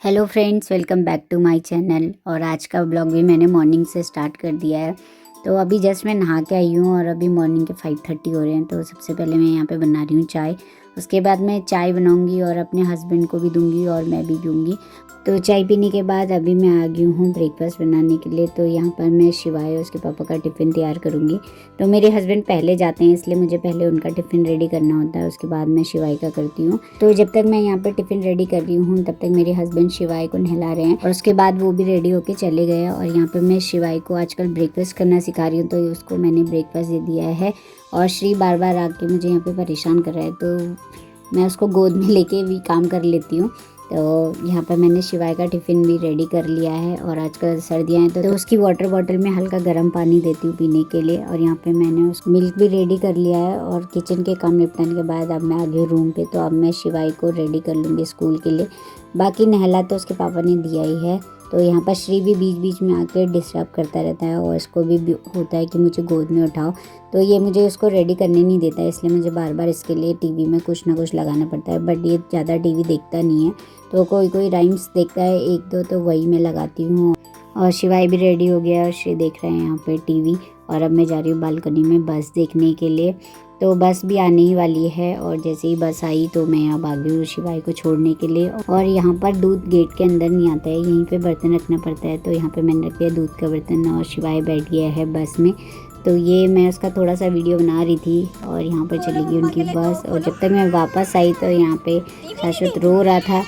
Hello friends, welcome back to my channel. और आज का ब्लॉग भी मैंने मॉर्निंग से स्टार्ट कर दिया है। तो अभी जस्ट मैं नहा के आई हूँ और अभी मॉर्निंग के 5:30 हो रहे हैं। तो सबसे पहले मैं यहाँ पे बना रही हूँ चाय। उसके बाद मैं चाय बनाऊँगी और अपने हस्बैंड को भी दूँगी और मैं भी पीऊँगी। तो चाय पीने के बाद अभी मैं आ गई हूँ ब्रेकफास्ट बनाने के लिए। तो यहाँ पर मैं शिवाय और उसके पापा का टिफ़िन तैयार करूँगी। तो मेरे हस्बैंड पहले जाते हैं, इसलिए मुझे पहले उनका टिफ़िन रेडी करना होता है, उसके बाद मैं शिवाय का करती हूँ। तो जब तक मैं यहाँ पर टिफ़िन रेडी कर रही हूँ तब तक मेरे हस्बैंड शिवाय को नहला रहे हैं और उसके बाद वो भी रेडी होके चले गए। और यहाँ पर मैं शिवाय को आजकल ब्रेकफास्ट करना सिखा रही हूँ, तो उसको मैंने ब्रेकफास्ट दे दिया है। और श्री बार बार आके मुझे यहाँ पे परेशान कर रहा है, तो मैं उसको गोद में लेके भी काम कर लेती हूँ। तो यहाँ पर मैंने शिवाय का टिफ़िन भी रेडी कर लिया है। और आजकल सर्दियाँ हैं तो उसकी वाटर बॉटल में हल्का गर्म पानी देती हूँ पीने के लिए। और यहाँ पे मैंने उसको मिल्क भी रेडी कर लिया है। और किचन के काम निपटाने के बाद अब मैं आ गई रूम पे। तो अब मैं शिवाय को रेडी कर लूँगी स्कूल के लिए। बाकी नहला तो उसके पापा ने दिया ही है। तो यहाँ पर श्री भी बीच बीच में आकर डिस्टर्ब करता रहता है और इसको भी होता है कि मुझे गोद में उठाओ। तो ये मुझे उसको रेडी करने नहीं देता है, इसलिए मुझे बार बार इसके लिए टीवी में कुछ ना कुछ लगाना पड़ता है। बट ये ज़्यादा टीवी देखता नहीं है, तो कोई कोई राइम्स देखता है एक दो, तो वही मैं लगाती हूँ। और शिवाय भी रेडी हो गया और श्री देख रहे हैं यहाँ पे टीवी। और अब मैं जा रही हूँ बालकनी में बस देखने के लिए। तो बस भी आने ही वाली है और जैसे ही बस आई तो मैं अब आ गई हूँ शिवाय को छोड़ने के लिए। और यहाँ पर दूध गेट के अंदर नहीं आता है, यहीं पे बर्तन रखना पड़ता है। तो यहाँ पे मैंने रख दिया दूध का बर्तन और शिवाय बैठ गया है बस में। तो ये मैं उसका थोड़ा सा वीडियो बना रही थी और यहाँ पर चली गई उनकी बस। और जब तक मैं वापस आई तो यहाँ पे शाश्वत रो रहा था,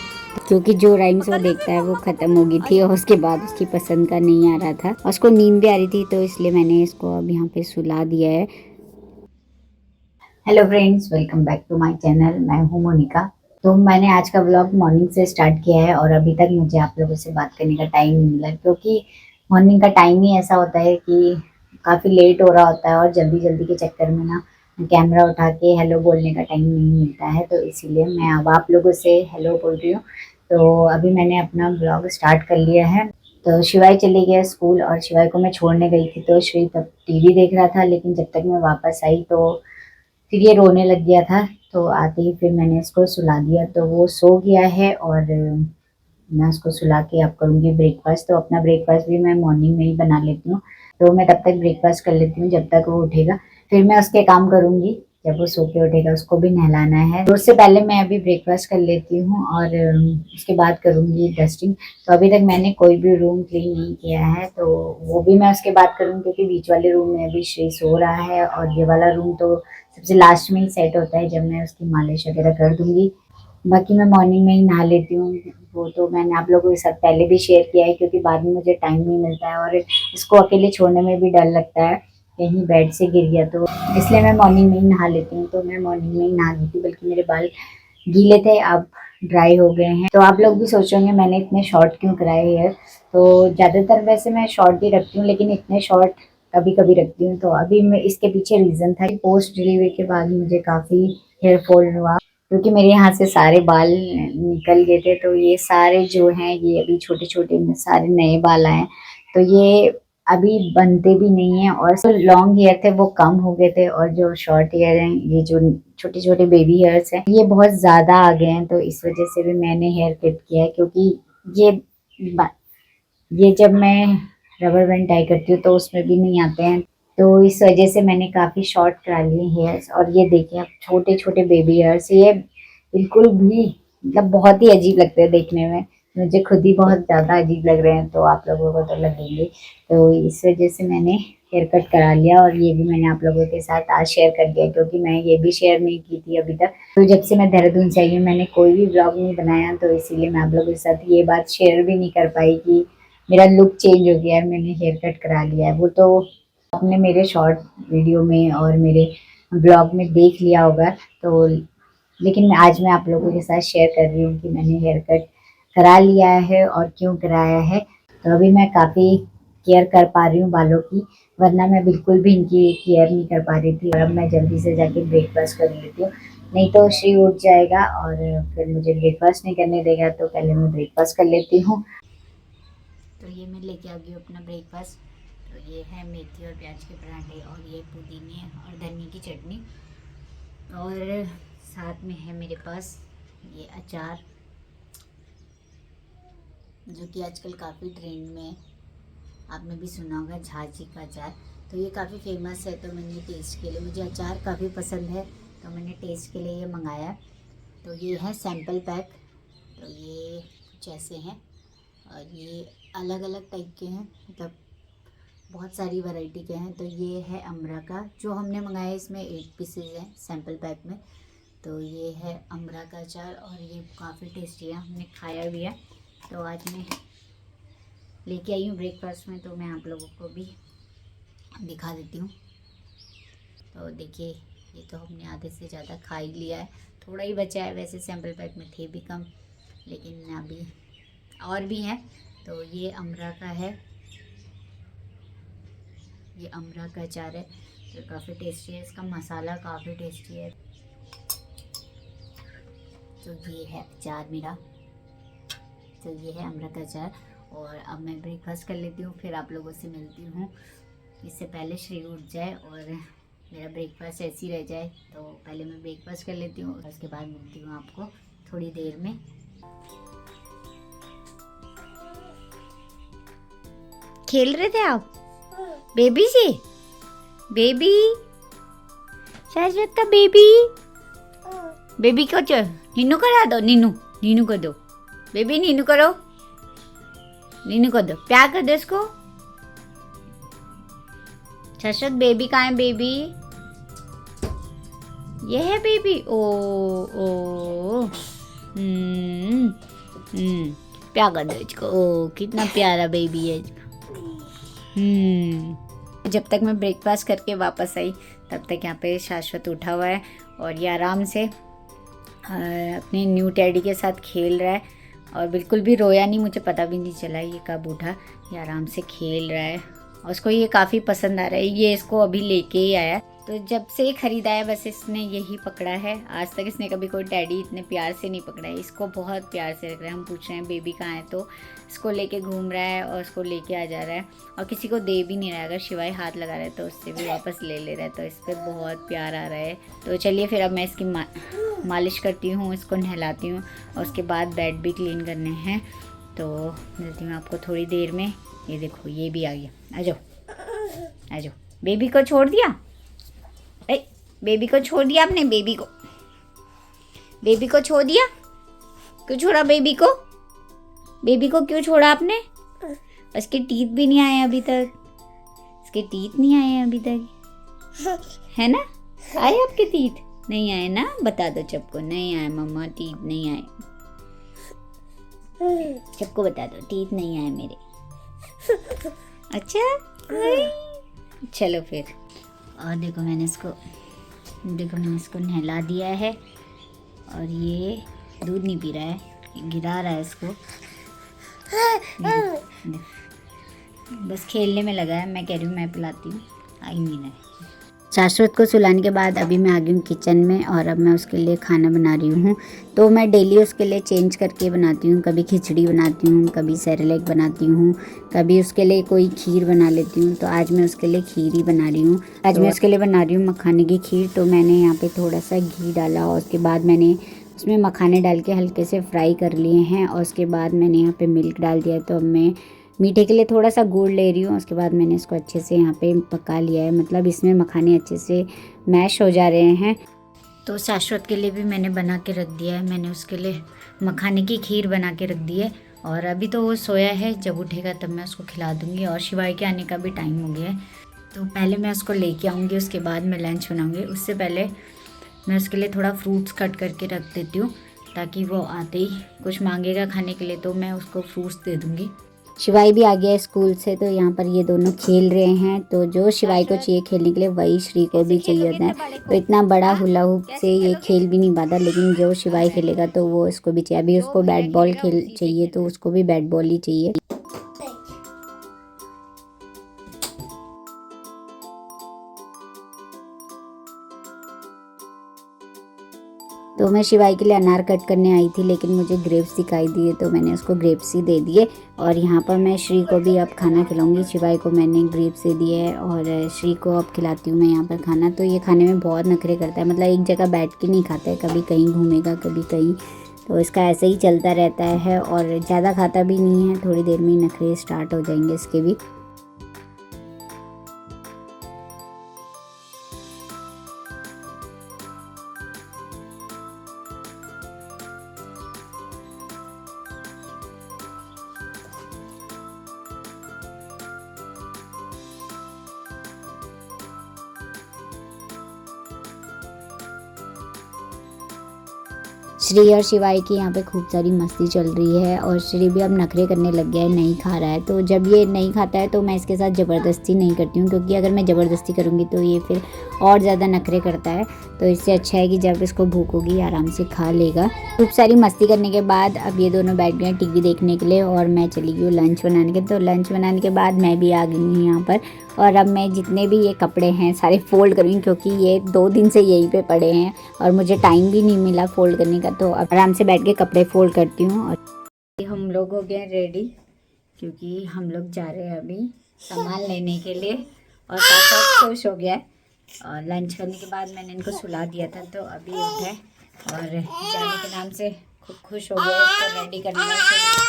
क्योंकि जो राइम्स वो देखता है वो ख़त्म हो गई थी और उसके बाद उसकी पसंद का नहीं आ रहा था और उसको नींद भी आ रही थी। तो इसलिए मैंने इसको अब यहाँ पे सुला दिया है। Hello friends, welcome back to my channel. मैं हूँ मोनिका। तो मैंने आज का व्लॉग मॉर्निंग से स्टार्ट किया है और अभी तक मुझे आप लोगों से बात करने का टाइम नहीं मिला, क्योंकि मॉर्निंग का टाइम ही ऐसा होता है कि काफ़ी लेट हो रहा होता है और जल्दी जल्दी के चक्कर में ना कैमरा उठा के हेलो बोलने का टाइम नहीं मिलता है। तो इसीलिए मैं अब आप लोगों से हेलो बोल रही हूँ। तो अभी मैंने अपना व्लॉग स्टार्ट कर लिया है। तो शिवाय चली गया स्कूल और शिवाय को मैं छोड़ने गई थी। तो श्री तब टीवी देख रहा था, लेकिन जब तक मैं वापस आई तो फिर ये रोने लग गया था। तो आते ही फिर मैंने इसको सुला दिया, तो वो सो गया है। और मैं उसको सुला के अब करूँगी ब्रेकफास्ट। तो अपना ब्रेकफास्ट भी मैं मॉर्निंग में ही बना लेती हूँ। तो मैं तब तक ब्रेकफास्ट कर लेती हूँ जब तक वो उठेगा, फिर मैं उसके काम करूँगी। जब वो सो के उठेगा उसको भी नहलाना है, तो उससे पहले मैं अभी ब्रेकफास्ट कर लेती हूँ और उसके बाद करूँगी डस्टिंग। तो अभी तक मैंने कोई भी रूम क्लीन नहीं किया है, तो वो भी मैं उसके बाद करूँगी, क्योंकि बीच वाले रूम में अभी श्री सो रहा है और ये वाला रूम तो सबसे लास्ट में ही सेट होता है जब मैं उसकी मालिश वगैरह कर दूँगी। बाकी मैं मॉर्निंग में ही नहा लेती हूँ। वो तो मैंने आप लोगों के साथ पहले भी शेयर किया है, क्योंकि बाद में मुझे टाइम नहीं मिलता है और इसको अकेले छोड़ने में भी डर लगता है कहीं बेड से गिर गया तो, इसलिए मैं मॉर्निंग में ही नहा लेती हूँ। तो मैं मॉर्निंग में ही नहा ली थी, बल्कि मेरे बाल गीले थे, अब ड्राई हो गए हैं। तो आप लोग भी सोचोगे मैंने इतने शॉर्ट क्यों कराए हेयर। तो ज़्यादातर वैसे मैं शॉर्ट ही रखती हूँ, लेकिन इतने शॉर्ट कभी कभी रखती हूँ। तो अभी मैं इसके पीछे रीज़न था कि पोस्ट डिलीवरी के बाद मुझे काफ़ी हेयर फॉल हुआ, क्योंकि मेरे यहाँ से सारे बाल निकल गए थे। तो ये सारे जो हैं ये अभी छोटे छोटे सारे नए बाल आए हैं। तो ये अभी बनते भी नहीं है, और जो लॉन्ग हेयर थे वो कम हो गए थे, और जो शॉर्ट हेयर हैं, ये जो छोटे छोटे बेबी हेयर्स हैं, ये बहुत ज़्यादा आ गए हैं। तो इस वजह से भी मैंने हेयर कट किया है, क्योंकि ये ये जब मैं रबर बैंड टाई करती हूँ तो उसमें भी नहीं आते हैं। तो इस वजह से मैंने काफ़ी शॉर्ट करा लिए हेयर्स। और ये देखिए अब छोटे छोटे बेबी हेयर्स, ये बिल्कुल भी मतलब बहुत ही अजीब लगते हैं देखने में। मुझे खुद ही बहुत ज़्यादा अजीब लग रहे हैं, तो आप लोगों को तो लगेंगे। तो इस वजह से मैंने हेयर कट करा लिया, और ये भी मैंने आप लोगों के साथ आज शेयर कर दिया, क्योंकि मैं ये भी शेयर नहीं की थी अभी तक। तो जब से मैं देहरादून से आई हूँ मैंने कोई भी ब्लॉग नहीं बनाया, तो इसीलिए मैं आप लोगों के साथ ये बात शेयर भी नहीं कर पाई कि मेरा लुक चेंज हो गया है, मैंने हेयर कट करा लिया है। वो तो आपने मेरे शॉर्ट वीडियो में और मेरे ब्लॉग में देख लिया होगा। तो लेकिन आज मैं आप लोगों के साथ शेयर कर रही हूँ कि मैंने हेयर कट करा लिया है और क्यों कराया है। तो अभी मैं काफ़ी केयर कर पा रही हूँ बालों की, वरना मैं बिल्कुल भी इनकी केयर नहीं कर पा रही थी। और अब मैं जल्दी से जाके ब्रेकफास्ट कर लेती हूँ, नहीं तो श्री उठ जाएगा और फिर मुझे ब्रेकफास्ट नहीं करने देगा। तो पहले मैं ब्रेकफास्ट कर लेती हूँ। तो ये मैं लेके आ गई हूँ अपना ब्रेकफास्ट। तो ये है मेथी और प्याज के पराठे, और ये पुदीने और धनिया की चटनी, और साथ में है मेरे पास ये अचार। जो कि आजकल काफ़ी ट्रेंड में है। आपने भी सुना होगा झांसी का अचार। तो ये काफ़ी फेमस है, तो मैंने टेस्ट के लिए, मुझे अचार काफ़ी पसंद है तो मैंने टेस्ट के लिए ये मंगाया। तो ये है सैम्पल पैक। तो ये कुछ ऐसे हैं और ये अलग अलग टाइप के हैं, मतलब बहुत सारी वैरायटी के हैं। तो ये है अमरा का जो हमने मंगाया, इसमें 8 पीसेज हैं सैम्पल पैक में। तो ये है अमरा का अचार और ये काफ़ी टेस्टी है, हमने खाया भी है। तो आज मैं लेके आई हूँ ब्रेकफास्ट में, तो मैं आप लोगों को भी दिखा देती हूँ। तो देखिए, ये तो हमने आधे से ज़्यादा खा ही लिया है, थोड़ा ही बचा है। वैसे सैम्पल पैक में थे भी कम, लेकिन अभी और भी हैं। तो ये अमरा का है, ये अमरा का अचार है, तो काफ़ी टेस्टी है। इसका मसाला काफ़ी टेस्टी है। तो ये है अचार मेरा, तो ये है अमरा का अचार। और अब मैं ब्रेकफास्ट कर लेती हूँ, फिर आप लोगों से मिलती हूँ। इससे पहले श्री उठ जाए और मेरा ब्रेकफास्ट ऐसे ही रह जाए, तो पहले मैं ब्रेकफास्ट कर लेती हूँ और उसके बाद मिलती हूँ आपको थोड़ी देर में। खेल रहे थे आप बेबी से? बेबी शाश्वत का बेबी, बेबी को नीनू करा दो, नीनू कर दो बेबी, नीनू करो, नीनू कर दो, प्यार कर दो इसको। शाश्वत बेबी कहाँ है? बेबी ये है बेबी। ओ ओ प्यार कर दो इसको। ओ कितना प्यारा बेबी है इसका। जब तक मैं ब्रेकफास्ट करके वापस आई, तब तक यहाँ पे शाश्वत उठा हुआ है और ये आराम से अपने न्यू टेडी के साथ खेल रहा है और बिल्कुल भी रोया नहीं, मुझे पता भी नहीं चला ये कब उठा। ये आराम से खेल रहा है और उसको ये काफ़ी पसंद आ रहा है। ये इसको अभी लेके ही आया, तो जब से ये खरीदा है बस इसने यही पकड़ा है। आज तक इसने कभी कोई टेडी इतने प्यार से नहीं पकड़ा है। इसको बहुत प्यार से रख रहा है। हम पूछ रहे हैं बेबी कहाँ है, तो इसको लेके घूम रहा है और इसको लेके आ जा रहा है और किसी को दे भी नहीं रहा है। अगर शिवाय हाथ लगा रहा है तो उससे भी वापस ले रहा है, तो इस पर बहुत प्यार आ रहा है। तो चलिए फिर अब मैं इसकी मालिश करती हूँ, इसको नहलाती हूँ और उसके बाद बेड भी क्लीन करने हैं। तो मिलती हूँ आपको थोड़ी देर में। ये देखो ये भी आ गया, आ जाओ आ जाओ। बेबी को छोड़ दिया, बेबी को छोड़ दिया आपने, बेबी को छोड़ दिया। क्यों छोड़ा बेबी को? बेबी को क्यों छोड़ा आपने? इसके टीथ भी नहीं आए अभी तक, इसके टीथ नहीं आए अभी तक, है ना? आए आपके टीथ? नहीं आए ना? बता दो सबको, नहीं आए मम्मा, टीथ नहीं आए। सबको बता दो टीथ नहीं आए मेरे। अच्छा चलो फिर। और देखो मैंने इसको नहला दिया है और ये दूध नहीं पी रहा है, गिरा रहा है इसको। बस खेलने में लगा है। मैं कह रही हूँ मैं पिलाती हूँ, आई नहीं है। शाश्वत को सुलाने के बाद अभी मैं आ गई हूँ किचन में और अब मैं उसके लिए खाना बना रही हूँ। तो मैं डेली उसके लिए चेंज करके बनाती हूँ, कभी खिचड़ी बनाती हूँ, कभी सेरेलैक बनाती हूँ, कभी उसके लिए कोई खीर बना लेती हूँ। तो आज मैं उसके लिए खीर ही बना रही हूँ। आज मैं उसके लिए बना रही हूँ मखाने की खीर। तो मैंने यहाँ पर थोड़ा सा घी डाला और उसके बाद मैंने उसमें मखाने डाल के हल्के से फ्राई कर लिए हैं और उसके बाद मैंने यहाँ पे मिल्क डाल दिया है। तो अब मैं मीठे के लिए थोड़ा सा गुड़ ले रही हूँ। उसके बाद मैंने इसको अच्छे से यहाँ पे पका लिया है, मतलब इसमें मखाने अच्छे से मैश हो जा रहे हैं। तो शाश्वत के लिए भी मैंने बना के रख दिया है। मैंने उसके लिए मखाने की खीर बना के रख दी है और अभी तो वो सोया है, जब उठेगा तब मैं उसको खिला दूँगी। और शिवाय के आने का भी टाइम हो गया है, तो पहले मैं उसको लेके आऊँगी, उसके बाद मैं लंच बनाऊँगी। उससे पहले मैं उसके लिए थोड़ा फ्रूट्स कट करके रख देती हूँ, ताकि वो आते ही कुछ मांगेगा खाने के लिए तो मैं उसको फ्रूट्स दे दूँगी। शिवाई भी आ गया है स्कूल से, तो यहाँ पर ये दोनों खेल रहे हैं। तो जो शिवाई को चाहिए खेलने के लिए वही श्री को भी चाहिए होता है। तो इतना बड़ा हुला हुप से ये खेल भी नहीं पाता, लेकिन जो शिवाई खेलेगा तो वो इसको भी चाहिए। अभी उसको बैट बॉल खेल चाहिए, तो उसको भी बैट बॉल ही चाहिए। तो मैं शिवाई के लिए अनार कट करने आई थी, लेकिन मुझे ग्रेप्स दिखाई दिए तो मैंने उसको ग्रेप्स ही दे दिए। और यहाँ पर मैं श्री को भी अब खाना खिलाऊंगी। शिवाई को मैंने ग्रेप्स दे दिए है और श्री को अब खिलाती हूँ मैं यहाँ पर खाना। तो ये खाने में बहुत नखरे करता है, मतलब एक जगह बैठ के नहीं खाता है, कभी कहीं घूमेगा कभी कहीं। तो इसका ऐसे ही चलता रहता है और ज़्यादा खाता भी नहीं है, थोड़ी देर में ही नखरे स्टार्ट हो जाएंगे इसके भी। श्री और शिवाई की यहाँ पे खूब सारी मस्ती चल रही है और श्री भी अब नखरे करने लग गया है, नहीं खा रहा है। तो जब ये नहीं खाता है तो मैं इसके साथ ज़बरदस्ती नहीं करती हूँ, क्योंकि अगर मैं ज़बरदस्ती करूँगी तो ये फिर और ज़्यादा नखरे करता है। तो इससे अच्छा है कि जब इसको भूख होगी आराम से खा लेगा। खूब सारी मस्ती करने के बाद अब ये दोनों बैठ गए टीवी देखने के लिए और मैं चली गई हूँ लंच बनाने के। तो लंच बनाने के बाद मैं भी आ गई हूँ यहाँ पर और अब मैं जितने भी ये कपड़े हैं सारे फ़ोल्ड करूँगी, क्योंकि ये 2 दिन से यहीं पे पड़े हैं और मुझे टाइम भी नहीं मिला फ़ोल्ड करने का। तो अब आराम से बैठ के कपड़े फ़ोल्ड करती हूँ। और हम लोग हो गए रेडी, क्योंकि हम लोग जा रहे हैं अभी सामान लेने के लिए। और काफ़ी खुश हो गया है और लंच करने के बाद मैंने इनको सुला दिया था, तो अभी उठे और जाने के नाम से खूब खुश हो गया इसको रेडी करने से।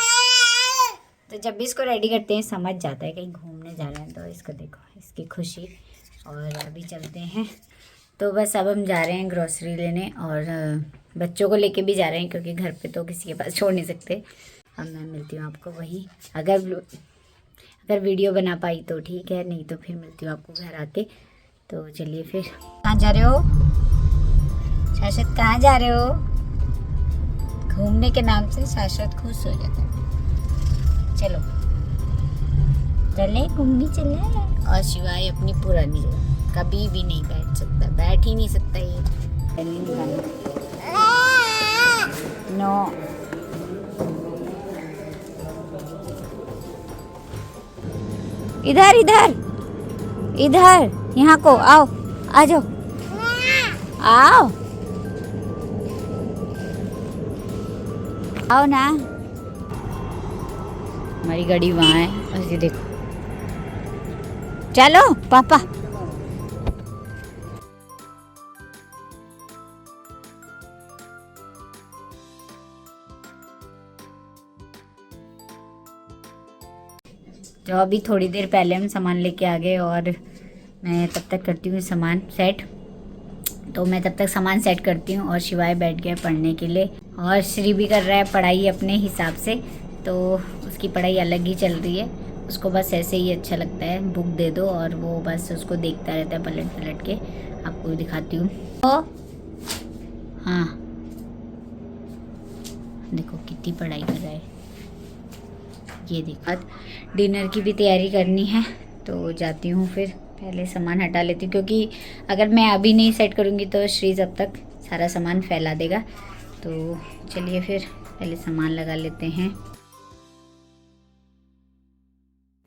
तो जब भी इसको रेडी करते हैं समझ जाता है कहीं घूमने जा रहे हैं। तो इसको देखो, इसकी खुशी। और अभी चलते हैं। तो बस अब हम जा रहे हैं ग्रोसरी लेने और बच्चों को लेके भी जा रहे हैं, क्योंकि घर पे तो किसी के पास छोड़ नहीं सकते। अब मैं मिलती हूँ आपको वही, अगर वीडियो बना पाई तो ठीक है, नहीं तो फिर मिलती हूँ आपको घर आके। तो चलिए फिर। कहाँ जा रहे हो शाश्वत, कहाँ जा रहे हो? घूमने के नाम से शाश्वत खुश हो जाता है। चलो चले घूमने चले। और शिवाय अपनी पुरानी जगह कभी भी नहीं बैठ सकता, बैठ ही नहीं सकता ये। नो इधर इधर इधर, यहाँ को आओ, आ जाओ, आओ आओ ना। हमारी गाड़ी वहाँ है और ये देखो, चलो पापा। तो अभी थोड़ी देर पहले हम सामान लेके आ गए और मैं तब तक करती हूँ सामान सेट। तो मैं तब तक सामान सेट करती हूँ और शिवाय बैठ गया पढ़ने के लिए और श्री भी कर रहा है पढ़ाई अपने हिसाब से। तो उसकी पढ़ाई अलग ही चल रही है, उसको बस ऐसे ही अच्छा लगता है, बुक दे दो और वो बस उसको देखता रहता है पलट पलट के। आपको दिखाती हूँ। ओ हाँ देखो कितनी पढ़ाई कर रहा है ये देखो। डिनर की भी तैयारी करनी है, तो जाती हूँ फिर। पहले सामान हटा लेती हूँ, क्योंकि अगर मैं अभी नहीं सेट करूँगी तो श्री जब तक सारा सामान फैला देगा। तो चलिए फिर पहले सामान लगा लेते हैं।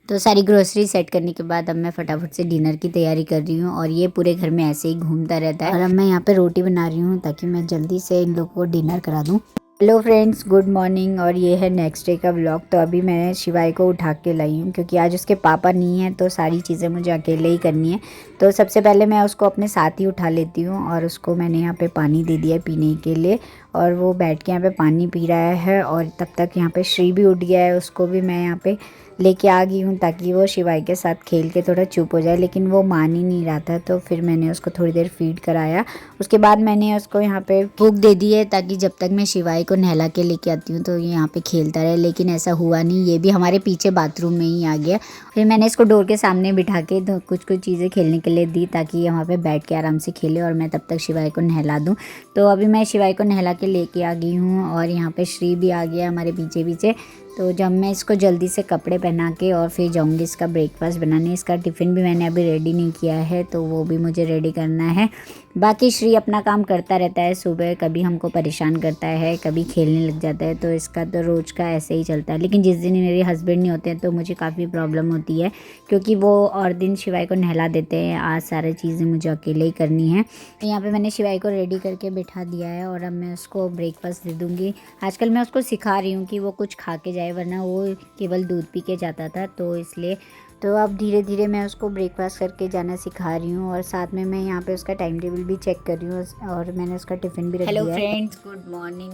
तो सारी ग्रोसरी सेट करने के बाद अब मैं फटाफट से डिनर की तैयारी कर रही हूँ और ये पूरे घर में ऐसे ही घूमता रहता है। और अब मैं यहाँ पे रोटी बना रही हूँ ताकि मैं जल्दी से इन लोगों को डिनर करा दूँ। Hello friends, good morning. और ये है नेक्स्ट डे का व्लॉग। तो अभी मैं शिवाई को उठा के लाई हूँ, क्योंकि आज उसके पापा नहीं हैं तो सारी चीज़ें मुझे अकेले ही करनी है। तो सबसे पहले मैं उसको अपने साथ ही उठा लेती हूँ और उसको मैंने यहाँ पे पानी दे दिया पीने के लिए और वो बैठ के यहाँ पे पानी पी रहा है। और तब तक यहाँ पे श्री भी उठ गया है, उसको भी मैं यहाँ पे लेके आ गई हूँ ताकि वो शिवाई के साथ खेल के थोड़ा चुप हो जाए। लेकिन वो मान ही नहीं रहा था, तो फिर मैंने उसको थोड़ी देर फीड कराया। उसके बाद मैंने उसको यहाँ पे भूख दे दी है ताकि जब तक मैं शिवाई को नहला के लेके आती हूँ तो ये यहाँ पे खेलता रहे। लेकिन ऐसा हुआ नहीं, ये भी हमारे पीछे बाथरूम में ही आ गया। फिर मैंने इसको डोर के सामने बिठा के तो कुछ चीज़ें खेलने के लिए दी ताकि ये वहाँ पे बैठ के आराम से खेले और मैं तब तक शिवाई को नहला दूँ। तो अभी मैं शिवाई को नहला के लेके आ गई हूँ और यहाँ पे श्री भी आ गया हमारे पीछे पीछे। तो जब मैं इसको जल्दी से कपड़े पहना के और फिर जाऊंगी इसका ब्रेकफास्ट बनाने। इसका टिफ़िन भी मैंने अभी रेडी नहीं किया है, तो वो भी मुझे रेडी करना है। बाकी श्री अपना काम करता रहता है, सुबह कभी हमको परेशान करता है, कभी खेलने लग जाता है। तो इसका तो रोज़ का ऐसे ही चलता है। लेकिन जिस दिन मेरे हस्बैंड नहीं होते हैं तो मुझे काफ़ी प्रॉब्लम होती है, क्योंकि वो और दिन शिवाई को नहला देते हैं। आज सारी चीज़ें मुझे अकेले ही करनी है। तो यहाँ पर मैंने शिवाई को रेडी करके बिठा दिया है और अब मैं उसको ब्रेकफास्ट दे दूँगी। आजकल मैं उसको सिखा रही हूँ कि वो कुछ खा के जाए, वरना वो केवल दूध पी के जाता था। तो इसलिए तो अब धीरे धीरे मैं उसको ब्रेकफास्ट करके जाना सिखा रही हूँ और साथ में मैं यहाँ पे उसका टाइम टेबल भी चेक कर रही हूँ और मैंने उसका टिफ़िन भी रख दिया है। Hello friends, good morning.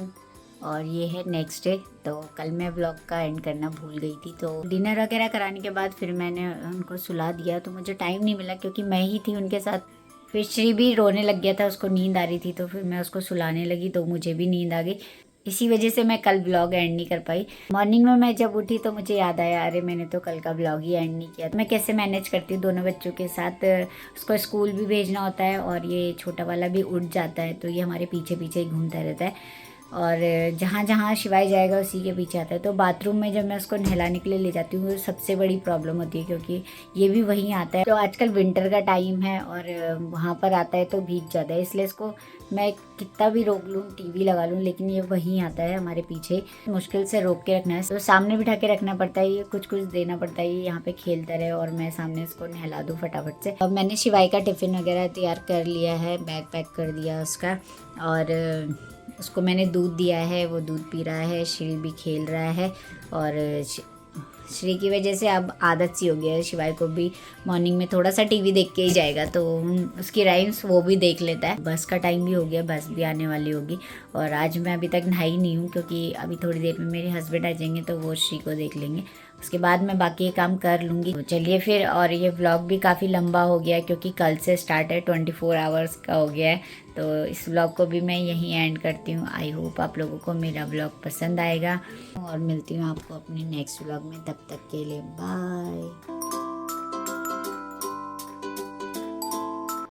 और ये है नेक्स्ट डे। तो कल मैं व्लॉग का एंड करना भूल गई थी, तो डिनर वगैरह कराने के बाद फिर मैंने उनको सुला दिया। तो मुझे टाइम नहीं मिला क्योंकि मैं ही थी उनके साथ। फिर श्री भी रोने लग गया था, उसको नींद आ रही थी, तो फिर मैं उसको सुलाने लगी तो मुझे भी नींद आ गई। इसी वजह से मैं कल व्लॉग एंड नहीं कर पाई। मॉर्निंग में मैं जब उठी तो मुझे याद आया, अरे मैंने तो कल का व्लॉग ही एंड नहीं किया। मैं कैसे मैनेज करती हूँ दोनों बच्चों के साथ, उसको स्कूल भी भेजना होता है और ये छोटा वाला भी उठ जाता है, तो ये हमारे पीछे पीछे ही घूमता रहता है और जहाँ जहाँ शिवाय जाएगा उसी के पीछे आता है। तो बाथरूम में जब मैं उसको नहलाने के लिए ले जाती हूँ, सबसे बड़ी प्रॉब्लम होती है क्योंकि ये भी वहीं आता है। तो आजकल विंटर का टाइम है और वहाँ पर आता है तो भीग जाता है, इसलिए इसको मैं कितना भी रोक लूँ, टीवी लगा लूँ, लेकिन ये वहीं आता है हमारे पीछे। मुश्किल से रोक के रखना है, तो सामने बिठा के रखना पड़ता है, ये कुछ कुछ देना पड़ता है, ये यहाँ पे खेलता रहे और मैं सामने इसको नहला दूँ फटाफट से। अब मैंने शिवाई का टिफ़िन वगैरह तैयार कर लिया है, बैग पैक कर दिया उसका, और उसको मैंने दूध दिया है, वो दूध पी रहा है। श्री भी खेल रहा है और श्री की वजह से अब आदत सी हो गया है, शिवाय को भी मॉर्निंग में थोड़ा सा टीवी देख के ही जाएगा, तो उसकी राइम्स वो भी देख लेता है। बस का टाइम भी हो गया, बस भी आने वाली होगी और आज मैं अभी तक नहाई नहीं हूँ क्योंकि अभी थोड़ी देर में मेरे हस्बैंड आ जाएंगे तो वो श्री को देख लेंगे, उसके बाद मैं बाकी ये काम कर लूँगी। तो चलिए फिर, और ये व्लॉग भी काफ़ी लंबा हो गया क्योंकि कल से स्टार्ट है, 24 आवर्स का हो गया है। तो इस व्लॉग को भी मैं यहीं एंड करती हूँ। आई होप आप लोगों को मेरा व्लॉग पसंद आएगा और मिलती हूँ आपको अपने नेक्स्ट व्लॉग में। तब तक के लिए बाय।